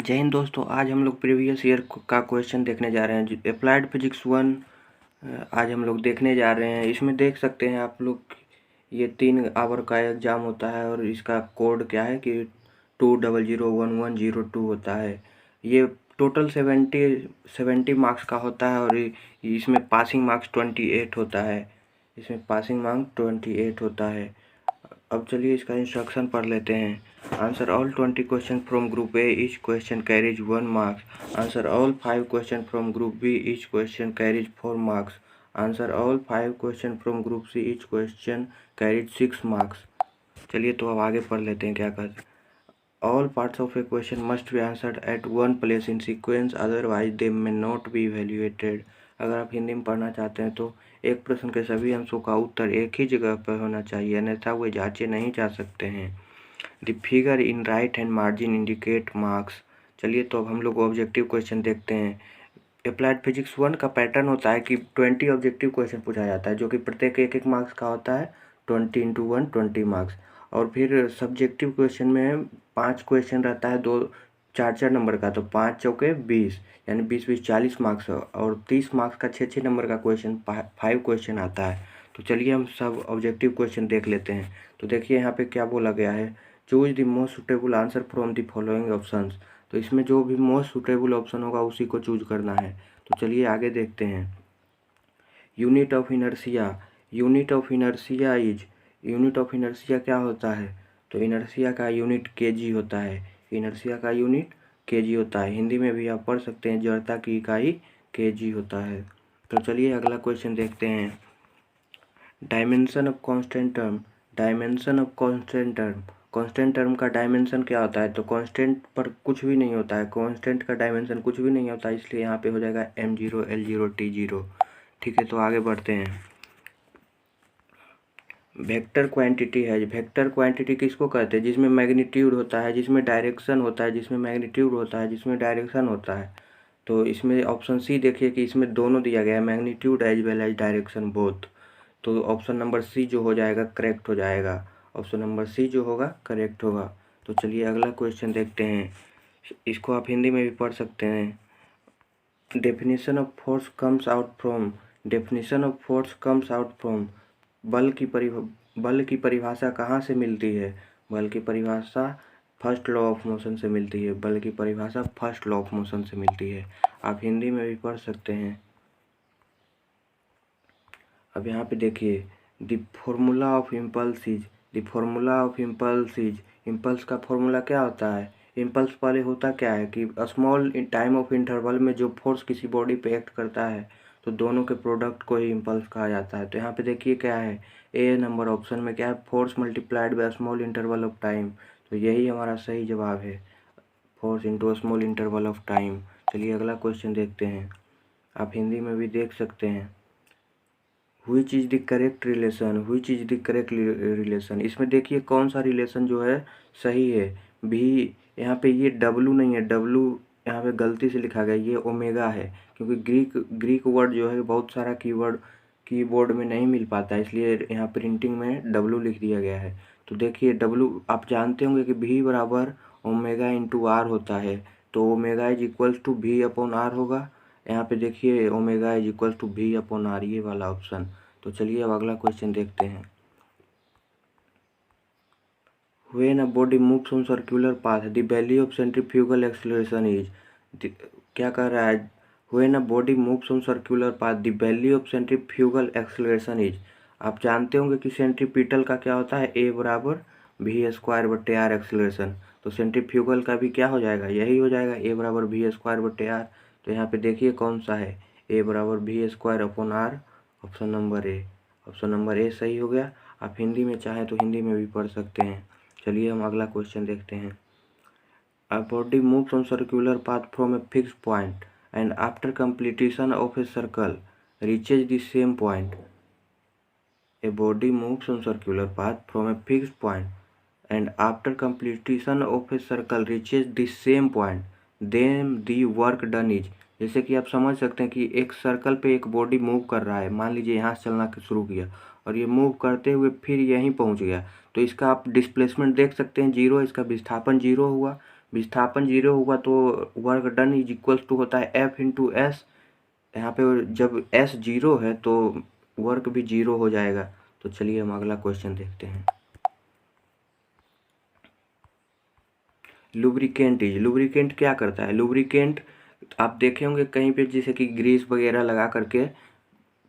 जय हिंद दोस्तों। आज हम लोग प्रीवियस ईयर का क्वेश्चन देखने जा रहे हैं। अप्लाइड फिजिक्स 1 आज हम लोग देखने जा रहे हैं। इसमें देख सकते हैं आप लोग, ये 3 आवर का एग्ज़ाम होता है और इसका कोड क्या है कि 2001102 होता है। ये टोटल 70 मार्क्स का होता है और इसमें पासिंग मार्क्स 28 होता है। अब चलिए इसका इंस्ट्रक्शन पढ़ लेते हैं। Answer all 20 question from group A, each question carries 1 marks. Answer all 5 question from group B, each question carries 4 marks. Answer all 5 question from group C, each question carries 6 marks. चलिए तो अब आगे पढ़ लेते हैं क्या कहते हैं। All parts of a question must be answered at one place in sequence, otherwise they may not be evaluated. अगर आप हिंदी में पढ़ना चाहते हैं तो एक प्रश्न के सभी अंशों का उत्तर एक ही जगह पर होना चाहिए, अन्यथा वे जांचे नहीं जा सकते हैं। The figure in right hand margin indicate marks. चलिए तो अब हम लोग ऑब्जेक्टिव क्वेश्चन देखते हैं। अप्लाइड फिजिक्स 1 का पैटर्न होता है कि 20 ऑब्जेक्टिव क्वेश्चन पूछा जाता है, जो कि प्रत्येक एक मार्क्स का होता है। 20 × 1 20 मार्क्स। और फिर सब्जेक्टिव क्वेश्चन में 5 क्वेश्चन रहता है, 2 4 नंबर का, तो 5 चौके 20, यानी 20 40 मार्क्स। और 30 मार्क्स का 6 नंबर का क्वेश्चन 5 क्वेश्चन आता है। तो चलिए हम सब ऑब्जेक्टिव क्वेश्चन देख लेते हैं। तो देखिए यहाँ पे क्या बोला गया है, choose the most suitable answer from the following options. तो इसमें जो भी मोस्ट सुटेबल ऑप्शन होगा उसी को चूज करना है। तो चलिए आगे देखते हैं। यूनिट ऑफ इनर्शिया क्या होता है? तो इनर्शिया का यूनिट केजी होता है। हिंदी में भी आप पढ़ सकते हैं, जड़ता की इकाई केजी होता है। तो चलिए अगला क्वेश्चन देखते हैं। डायमेंशन ऑफ कांस्टेंट टर्म का डायमेंशन क्या होता है? तो कांस्टेंट पर कुछ भी नहीं होता है, कांस्टेंट का डायमेंशन कुछ भी नहीं होता, इसलिए यहाँ पे हो जाएगा m0 l0 t0। ठीक है, तो आगे बढ़ते हैं। वेक्टर क्वांटिटी किसको कहते हैं? जिसमें मैग्नीट्यूड होता है, जिसमें डायरेक्शन होता है, तो इसमें ऑप्शन सी देखिए कि इसमें दोनों दिया गया है, magnitude as well as direction both. तो ऑप्शन नंबर सी जो हो जाएगा करेक्ट हो जाएगा। तो चलिए अगला क्वेश्चन देखते हैं। इसको आप हिंदी में भी पढ़ सकते हैं। Definition of force comes out from बल की परिभाषा कहाँ से मिलती है? बल की परिभाषा फर्स्ट लॉ ऑफ मोशन से मिलती है। आप हिंदी में भी पढ़ सकते हैं। अब यहाँ पे देखिए, the formula of impulse is, impulse का फॉर्मूला क्या होता है? इम्पल्स पहले होता क्या है कि स्मॉल टाइम ऑफ इंटरवल में जो फोर्स किसी बॉडी पे एक्ट करता है, तो दोनों के प्रोडक्ट को ही इम्पल्स कहा जाता है। तो यहाँ पे देखिए क्या है, ए नंबर ऑप्शन में क्या है, force multiplied by small interval of time. तो यही हमारा सही जवाब है, force into small interval of time. चलिए अगला क्वेश्चन देखते हैं, आप हिंदी में भी देख सकते हैं। Which is the correct relation? इसमें देखिए कौन सा रिलेशन जो है सही है। भी यहाँ पे ये W नहीं है, W यहाँ पे गलती से लिखा गया, ये ओमेगा है, क्योंकि ग्रीक वर्ड जो है बहुत सारा कीबोर्ड में नहीं मिल पाता है, इसलिए यहाँ प्रिंटिंग में W लिख दिया गया है। तो देखिए W आप जानते होंगे कि V बराबर ओमेगा इंटू आर होता है, तो omega is equals to V upon R होगा। यहाँ पे देखिए omega is equal to V upon R, ये वाला ऑप्शन। तो चलिए अब अगला क्वेश्चन देखते हैं। When a body moves on circular path, the value of centrifugal acceleration is, क्या कह रहा है? When a body moves on circular path, the value of centrifugal acceleration is, आप जानते होंगे कि सेंट्रीपिटल का क्या होता है, A बराबर v² एक्सलेशन। तो सेंट्रीफ्यूगल का भी क्या हो जाएगा, यही हो जाएगा, A बराबर v²/r। तो यहाँ पे देखिए कौन सा है, A बराबर v² upon r, option number ए सही हो गया। आप हिंदी में चाहें तो हिंदी में भी पढ़ सकते हैं। चलिए हम अगला क्वेश्चन देखते हैं। A body moves on circular path from a fixed point and after completion of a circle reaches the same point. A body moves on circular path from a fixed point and after completion of a circle reaches the same point. Then the work done is, जैसे कि आप समझ सकते हैं कि एक circle पे एक बॉडी मूव कर रहा है, मान लीजिए यहाँ से चलना शुरू किया और ये मूव करते हुए फिर यहीं पहुँच गया, तो इसका आप डिस्प्लेसमेंट देख सकते हैं 0, इसका विस्थापन 0 हुआ। विस्थापन 0 होगा तो work done is equals to होता है F इंटू एस। यहाँ पे जब S 0 है तो वर्क भी 0 हो जाएगा। तो चलिए हम अगला क्वेश्चन देखते हैं। लुब्रिकेंट क्या करता है? लुब्रिकेंट आप देखे होंगे कहीं पे, जैसे कि ग्रीस वगैरह लगा करके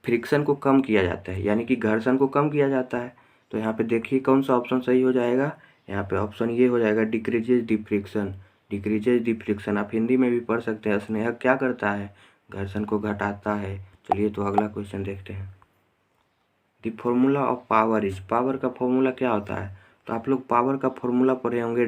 फ्रिक्शन को कम किया जाता है, यानी कि घर्षण को कम किया जाता है। तो यहाँ पे देखिए कौन सा ऑप्शन सही हो जाएगा। यहाँ पे ऑप्शन ये हो जाएगा, डिक्रीजेज दी फ्रिक्शन। डिक्रीजेज दी फ्रिक्शन आप हिंदी में भी पढ़ सकते हैं। स्नेहक क्या करता है? घर्षण को घटाता है। चलिए तो अगला क्वेश्चन देखते हैं। The formula of power is, power का फॉर्मूला क्या होता है? तो आप लोग पावर का फॉर्मूला पढ़े होंगे,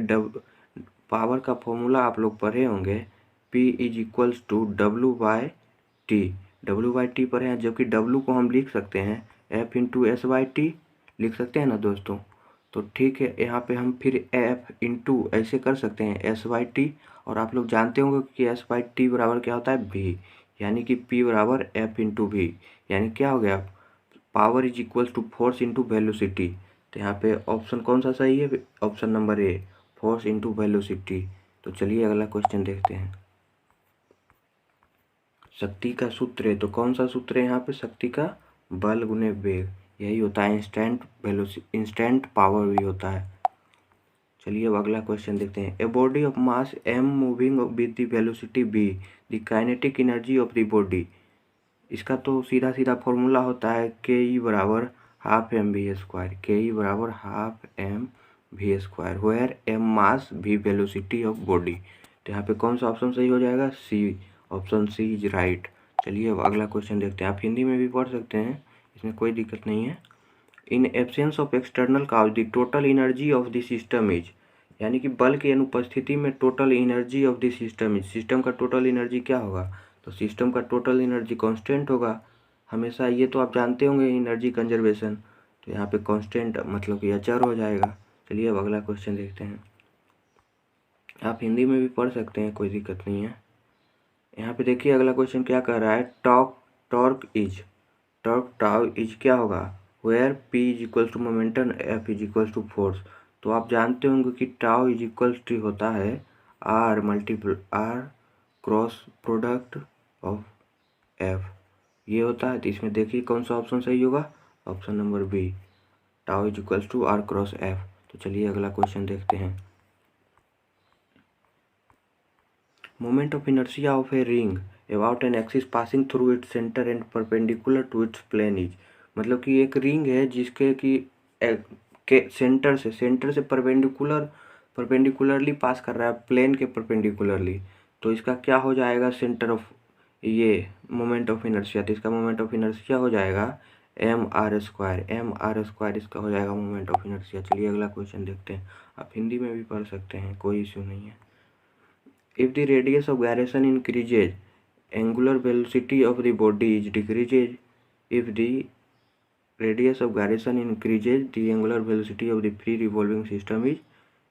पावर का फॉर्मूला आप लोग पढ़े होंगे, P is equals to W/T। W/T पढ़े हैं, जबकि W को हम लिख सकते हैं F इंटू S/T, लिख सकते हैं ना दोस्तों। तो ठीक है, यहाँ पे हम फिर F इंटू ऐसे कर सकते हैं S/T, और आप लोग जानते होंगे कि S/T बराबर क्या होता है? V, यानी कि P बराबर F इंटू V, यानी क्या हो गया? Power is equals to force into velocity. तो यहाँ पे ऑप्शन कौन सा सही है? Option number A, force into velocity. तो चलिए अगला क्वेश्चन देखते हैं। शक्ति का सूत्र है, तो कौन सा सूत्र है यहाँ पे? शक्ति का बल गुने वेग, यही होता है। इंस्टेंट पावर भी होता है। चलिए अब अगला क्वेश्चन देखते हैं। A body of mass m moving with the velocity v, the kinetic energy of the body. इसका तो सीधा सीधा फॉर्मूला होता है KE बराबर हाफ mv²। KE बराबर half mv², where m mass v velocity of body. तो यहाँ पे कौन सा ऑप्शन सही हो जाएगा? C, option C is right. चलिए अब अगला क्वेश्चन देखते हैं। आप हिंदी में भी पढ़ सकते हैं, इसमें कोई दिक्कत नहीं है। In absence of external cause the total energy of the system is, यानी कि बल की अनुपस्थिति में total energy of the system is, system का टोटल एनर्जी क्या होगा? तो सिस्टम का टोटल एनर्जी कांस्टेंट होगा हमेशा, ये तो आप जानते होंगे एनर्जी कंजर्वेशन। तो यहाँ पे कांस्टेंट मतलब कि अचर हो जाएगा। चलिए अब अगला क्वेश्चन देखते हैं। आप हिंदी में भी पढ़ सकते हैं, कोई दिक्कत नहीं है। यहाँ पे देखिए अगला क्वेश्चन क्या कह रहा है। टॉर्क टाउ इज क्या होगा? Where P is equals to momentum, F is equals to force. तो आप जानते होंगे कि टाउ इज इक्वल्स टू होता है R cross product of F, ये होता है। तो इसमें देखिए कौन सा ऑप्शन सही होगा? Option number B, tau is equals to R cross F। तो चलिए अगला क्वेश्चन देखते हैं। Moment of inertia of a ring about an axis passing through its centre and perpendicular to its plane is, मतलब कि एक रिंग है जिसके कि के सेंटर से परपेंडिकुलरली पास कर रहा है प्लेन के परपेंडिकुलरली। तो इसका क्या हो जाएगा? सेंटर ऑफ ये मोमेंट ऑफ इनर्शिया। तो इसका मोमेंट ऑफ इनर्शिया हो जाएगा mr²। इसका हो जाएगा मोमेंट ऑफ इनर्शिया। चलिए अगला क्वेश्चन देखते हैं। आप हिंदी में भी पढ़ सकते हैं, कोई इश्यू नहीं है। If the radius of gyration increases, angular velocity of the body is decreases. If the radius of gyration increases, the angular velocity of the free revolving system is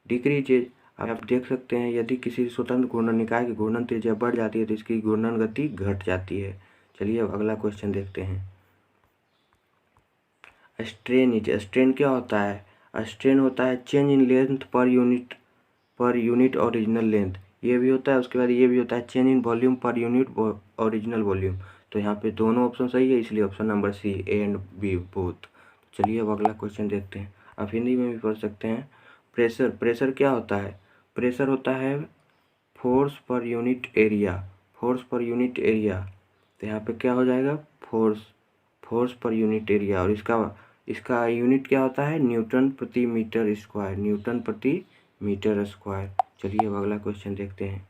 decreases. आप देख सकते हैं यदि किसी स्वतंत्र घूर्णन निकाय की घूर्णन त्रिज्या बढ़ जाती है तो इसकी घूर्णन गति घट जाती है। चलिए अब अगला क्वेश्चन देखते हैं। स्ट्रेन क्या होता है? स्ट्रेन होता है चेंज इन लेंथ पर यूनिट ओरिजिनल लेंथ, ये भी होता है। उसके बाद ये भी होता है change in volume per unit original volume. तो यहाँ पे दोनों ऑप्शन सही है, इसलिए option number C, A and B both. चलिए अब अगला क्वेश्चन देखते हैं। आप हिंदी में भी पढ़ सकते हैं। प्रेशर क्या होता है? प्रेशर होता है फोर्स पर यूनिट एरिया। तो यहाँ पे क्या हो जाएगा? फोर्स पर यूनिट एरिया, और इसका यूनिट क्या होता है? न्यूटन प्रति मीटर स्क्वायर। चलिए अब अगला क्वेश्चन देखते हैं।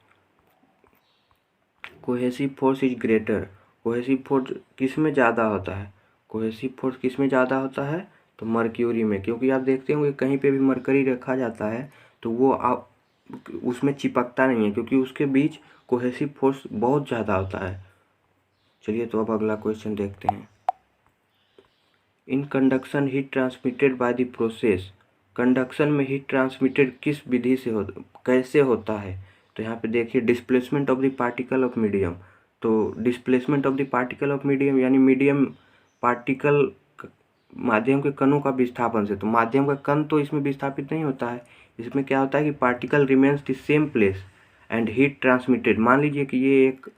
Cohesive force is greater, cohesive force किस में ज़्यादा होता है? तो मर्क्यूरी में, क्योंकि आप देखते होंगे कहीं पे भी मरकरी रखा जाता है तो वो उसमें चिपकता नहीं है, क्योंकि उसके बीच कोहेसिव फोर्स बहुत ज़्यादा होता है। चलिए तो अब अगला क्वेश्चन देखते हैं। In conduction heat transmitted by the process, conduction में हीट ट्रांसमिटेड किस विधि से कैसे होता है? तो यहाँ पे देखिए displacement of the particle of medium. तो displacement of the particle of medium यानी मीडियम पार्टिकल माध्यम के कणों का विस्थापन से। तो माध्यम का कण तो इसमें विस्थापित नहीं होता है, इसमें क्या होता है कि particle remains the same place and heat transmitted. मान लीजिए कि ये एक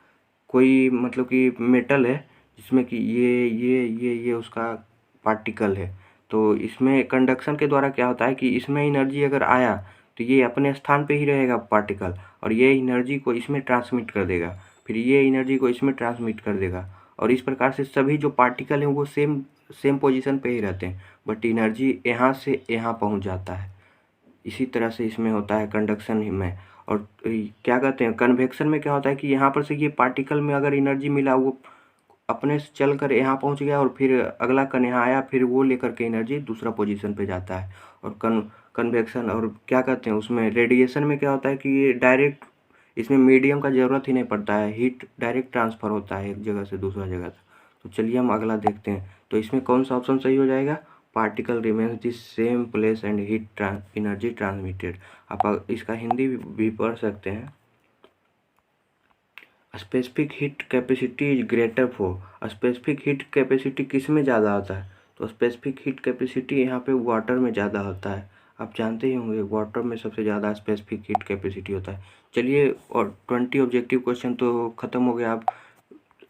कोई मतलब कि मेटल है जिसमें कि ये उसका पार्टिकल है, तो इसमें कंडक्शन के द्वारा क्या होता है कि इसमें एनर्जी अगर आया तो ये अपने स्थान पे ही रहेगा पार्टिकल, और ये एनर्जी को इसमें ट्रांसमिट कर देगा, फिर ये एनर्जी को इसमें ट्रांसमिट कर देगा, और इस प्रकार से सभी जो पार्टिकल हैं वो सेम सेम पोजीशन पे ही रहते हैं, बट एनर्जी यहाँ से यहाँ पहुँच जाता है। इसी तरह से इसमें होता है कंडक्शन में। और क्या कहते हैं, कन्वेक्शन में क्या होता है कि यहाँ पर से ये पार्टिकल में अगर एनर्जी मिला, वो अपने से चल कर यहाँ पहुँच गया, और फिर अगला कण यहाँ आया, फिर वो लेकर के एनर्जी दूसरा पोजीशन पे जाता है। और कन्वेक्शन और क्या कहते हैं उसमें रेडिएशन में क्या होता है कि ये डायरेक्ट, इसमें मीडियम का ज़रूरत ही नहीं पड़ता है, हीट डायरेक्ट ट्रांसफ़र होता है एक जगह से दूसरा जगह तक। तो चलिए हम अगला देखते हैं। तो इसमें कौन सा ऑप्शन सही हो जाएगा, particle remains the same place and heat energy transmitted. आप इसका हिंदी भी पढ़ सकते हैं। Specific heat capacity is greater for, specific heat capacity किस में ज़्यादा होता है, तो स्पेसिफिक हीट कैपेसिटी यहाँ पे वाटर में ज़्यादा होता है। आप जानते ही होंगे वाटर में सबसे ज़्यादा स्पेसिफिक हीट कैपेसिटी होता है। चलिए, और 20 ऑब्जेक्टिव क्वेश्चन तो ख़त्म हो गया।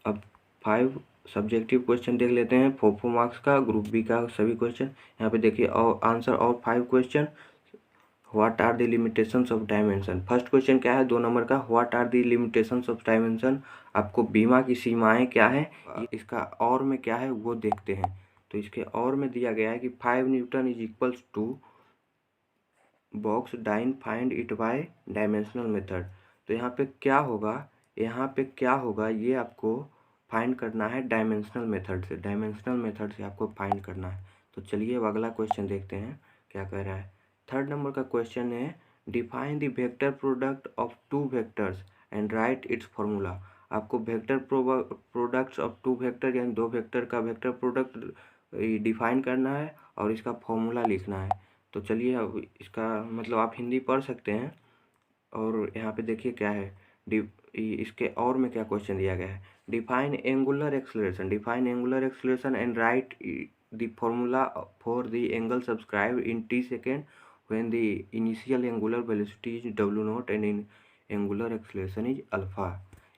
अब 5 सब्जेक्टिव क्वेश्चन देख लेते हैं, 4 मार्क्स का, ग्रुप बी का सभी क्वेश्चन। यहाँ पे देखिए और आंसर और 5 question. What are the limitations of dimension. First question क्या है 2 नंबर का, what are the limitations of dimension. आपको बीमा की सीमाएं क्या है, इसका और में क्या है वो देखते हैं। तो इसके और में दिया गया है कि 5 newton is equals to box dyne, find it by dimensional method. तो यहाँ पे क्या होगा, यहाँ पे क्या होगा ये आपको फाइंड करना है डायमेंशनल मेथड से, डायमेंशनल मेथड से आपको फाइंड करना है। तो चलिए अब अगला क्वेश्चन देखते हैं क्या कह रहा है। 3rd नंबर का क्वेश्चन है, define the vector product of 2 vectors and right it's formula. आपको वेक्टर प्रोडक्ट्स ऑफ 2 वेक्टर यानी 2 वेक्टर का वेक्टर प्रोडक्ट डिफाइन करना है और इसका फॉर्मूला लिखना है। तो चलिए अब इसका मतलब आप हिंदी पढ़ सकते हैं। और यहाँ पे देखिए क्या है, इसके और में क्या क्वेश्चन दिया गया है, define angular acceleration, define angular acceleration and right the formula for the angle subscribe in t second when the initial angular velocity is w0 and in angular acceleration is alpha.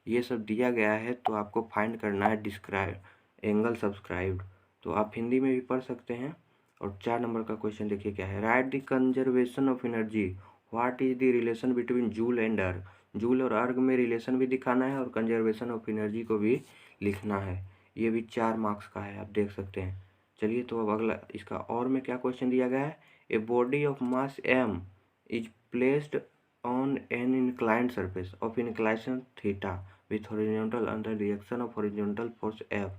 ये सब दिया गया है, तो आपको फाइंड करना है describe angle subscribed. तो आप हिंदी में भी पढ़ सकते हैं। और 4 नंबर का क्वेश्चन देखिए क्या है, right the conservation of energy, what is the relation between joule and अर्ग। जूल और अर्ग में रिलेशन भी दिखाना है और कंजर्वेशन ऑफ एनर्जी को भी लिखना है। ये भी 4 मार्क्स का है, आप देख सकते हैं। चलिए तो अब अगला इसका और में क्या क्वेश्चन दिया गया है, a body of mass m is placed on an inclined surface of inclination theta with horizontal under direction of horizontal force F,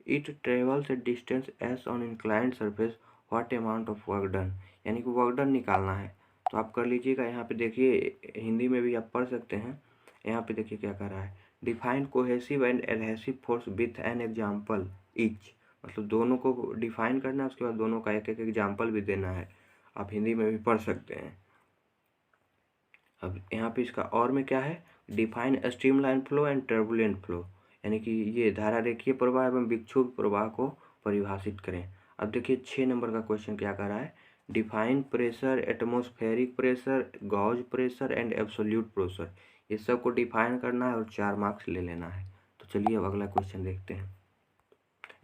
it travels A distance s on inclined surface, what amount of work done. यानी कि work done निकालना है। तो आप कर लीजिएगा। यहाँ पे देखिए हिंदी में भी आप पढ़ सकते हैं। यहाँ पे देखिए क्या कर रहा है, define cohesive and adhesive force with an example each. मतलब दोनों को डिफाइन करना है, उसके बाद दोनों का एक एक एग्जाम्पल भी देना है। आप हिंदी में भी पढ़ सकते हैं। अब यहाँ पे इसका और में क्या है, define streamline flow and turbulent flow. यानी कि ये धारा रेखीय प्रवाह एवं विक्षुब्ध प्रवाह को परिभाषित करें। अब देखिए 6 नंबर का क्वेश्चन क्या कर रहा है, define pressure, atmospheric pressure, gauge pressure and absolute pressure. ये सब को डिफाइन करना है और 4 मार्क्स ले लेना है। तो चलिए अब अगला क्वेश्चन देखते हैं।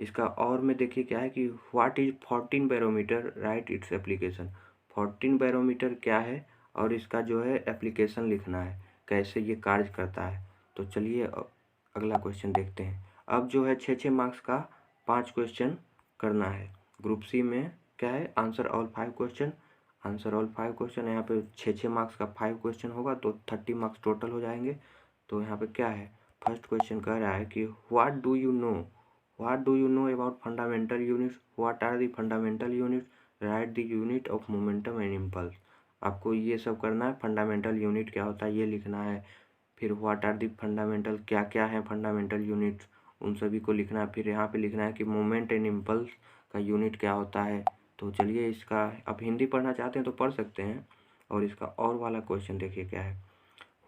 इसका और में देखिए क्या है कि what is 14 barometer, right its application. 14 barometer क्या है और इसका जो है एप्लीकेशन लिखना है, कैसे ये कार्य करता है। तो चलिए अगला क्वेश्चन देखते हैं। अब जो है 6 मार्क्स का 5 क्वेश्चन करना है। ग्रुप सी में क्या है, answer all 5 question, answer all 5 question. यहाँ पे 6 मार्क्स का 5 क्वेश्चन होगा तो 30 मार्क्स टोटल हो जाएंगे। तो यहाँ पे क्या है, फर्स्ट क्वेश्चन कह रहा है कि what do you know, what do you know about fundamental units, what are the fundamental units, write the unit of momentum and impulse। आपको ये सब करना है, फंडामेंटल यूनिट क्या होता है ये लिखना है, फिर व्हाट आर दी फंडामेंटल, क्या क्या है फंडामेंटल यूनिट्स उन सभी को लिखना है। फिर यहाँ पे लिखना है कि मोमेंट एंड इम्पल्स का यूनिट क्या होता है। तो चलिए इसका आप हिंदी पढ़ना चाहते हैं तो पढ़ सकते हैं। और इसका और वाला क्वेश्चन देखिए क्या है,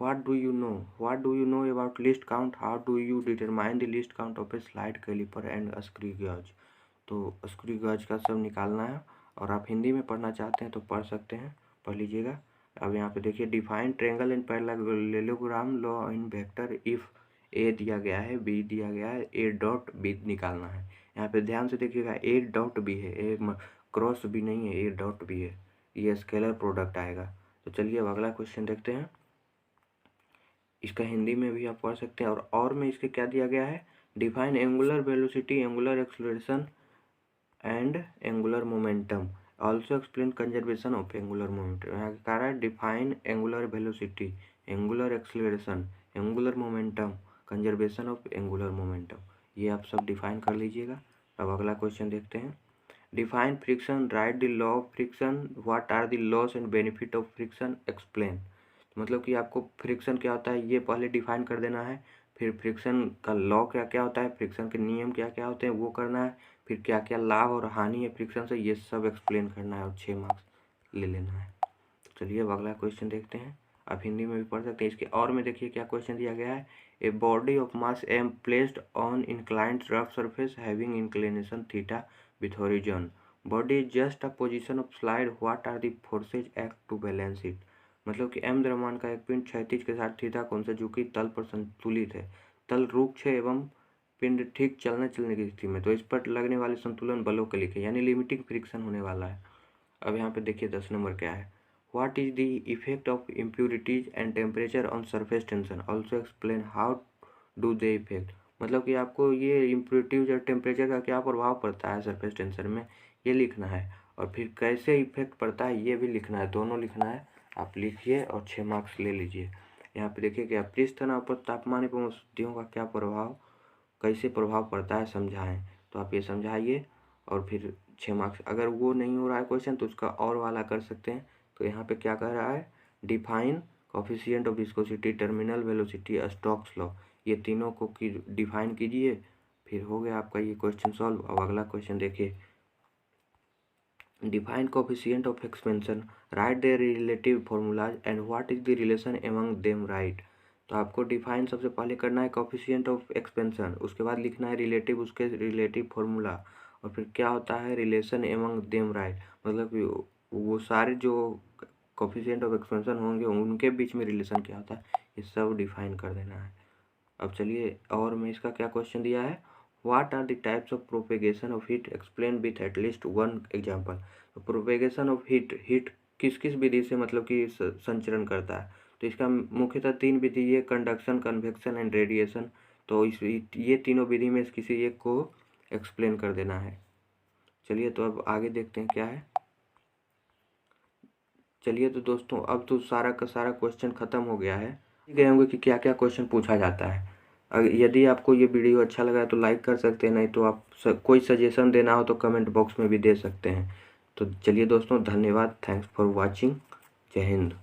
What do you know? What do you know about least count? How do you determine the least count of a slide caliper and a screw gauge? तो screw gauge का सब निकालना है। और आप हिंदी में पढ़ना चाहते हैं तो पढ़ सकते हैं, पढ़ लीजिएगा। अब यहाँ पे देखिए define triangle in parallelogram law in vector if A दिया गया है, बी दिया गया है, ए डॉट बी निकालना है। यहाँ पे ध्यान से देखिएगा ए डॉट बी है, ए क्रॉस बी नहीं है, ए डॉट बी है, ये स्केलर प्रोडक्ट आएगा। तो चलिए अब अगला क्वेश्चन देखते हैं। इसका हिंदी में भी आप पढ़ सकते हैं। और में इसके क्या दिया गया है, define angular velocity, angular acceleration and angular momentum, also explain conservation of angular momentum. यहाँ कह रहा है define angular velocity, angular acceleration, angular momentum, conservation of angular momentum, ये आप सब डिफाइन कर लीजिएगा। अब अगला क्वेश्चन देखते हैं। Define friction, write the law of friction, what are the laws and benefit of friction, explain. मतलब कि आपको फ्रिक्शन क्या होता है ये पहले डिफाइन कर देना है, फिर फ्रिक्शन का लॉ क्या क्या होता है, फ्रिक्शन के नियम क्या क्या होते हैं वो करना है, फिर क्या क्या लाभ और हानि है फ्रिक्शन से, ये सब एक्सप्लेन करना है और 6 मार्क्स ले लेना है। तो चलिए अब अगला क्वेश्चन देखते हैं। आप हिंदी में भी पढ़ सकते हैं। इसके और में देखिए क्या क्वेश्चन दिया गया है। A body of mass M placed on inclined rough surface having inclination theta with horizon, body is just a position of slide, what are the forces act to balance it. मतलब कि M द्रव्यमान का एक पिंड क्षैतिज के साथ theta कोण से जो कि तल पर संतुलित है, तल रुक्ष है एवं पिंड ठीक चलने की स्थिति में, तो इस पर लगने वाले संतुलन बलों के लिखे, यानी लिमिटिंग फ्रिक्शन होने वाला है। अब यहाँ पे देखिए 10 नंबर क्या है। What is the effect of impurities and temperature on surface tension, also explain how do they effect. मतलब कि आपको ये इम्प्यूरिटीज और टेम्परेचर का क्या प्रभाव पड़ता है सरफेस टेंशन में, ये लिखना है, और फिर कैसे इफेक्ट पड़ता है ये भी लिखना है, दोनों लिखना है। आप लिखिए और 6 मार्क्स ले लीजिए। यहाँ पे देखिए क्या पृष्ठ तनाव पर तापमान एवं औषधियों का क्या प्रभाव, कैसे प्रभाव पड़ता है समझाएं। तो आप ये समझाइए और फिर 6 मार्क्स। अगर वो नहीं हो रहा है क्वेश्चन तो उसका और वाला कर सकते हैं। तो यहाँ पे क्या कह रहा है, define coefficient of viscosity, terminal velocity, Stokes law, ये तीनों को डिफाइन कीजिए, फिर हो गया आपका ये क्वेश्चन सॉल्व। अब अगला क्वेश्चन देखिए। Define coefficient of expansion, right there relative formulas and what is the relation among them, right. तो आपको डिफाइन सबसे पहले करना है कोफिशिएंट ऑफ एक्सपेंशन, उसके बाद लिखना है रिलेटिव, उसके रिलेटिव फॉर्मूला, और फिर क्या होता है रिलेशन एमंग देम, राइट। मतलब कि वो सारे जो कोफिशिएंट ऑफ एक्सपेंशन होंगे उनके बीच में रिलेशन क्या होता है, ये सब डिफाइन कर देना है। अब चलिए और में इसका क्या क्वेश्चन दिया है, what are the types of propagation of heat, explain with at least one example. तो प्रोपेगेशन ऑफ हीट, हीट किस किस विधि से मतलब कि संचरण करता है, तो इसका मुख्यतः 3 विधि है, कंडक्शन, कन्वेक्शन एंड रेडिएशन। तो इस ये तीनों विधि में किसी एक को एक्सप्लेन कर देना है। चलिए तो अब आगे देखते हैं क्या है। चलिए तो दोस्तों अब तो सारा का सारा क्वेश्चन ख़त्म हो गया है, गए होंगे कि क्या क्या क्वेश्चन पूछा जाता है। अगर यदि आपको ये वीडियो अच्छा लगा है तो लाइक कर सकते हैं, नहीं तो आप कोई सजेशन देना हो तो कमेंट बॉक्स में भी दे सकते हैं। तो चलिए दोस्तों धन्यवाद, थैंक्स फॉर वॉचिंग, जय हिंद।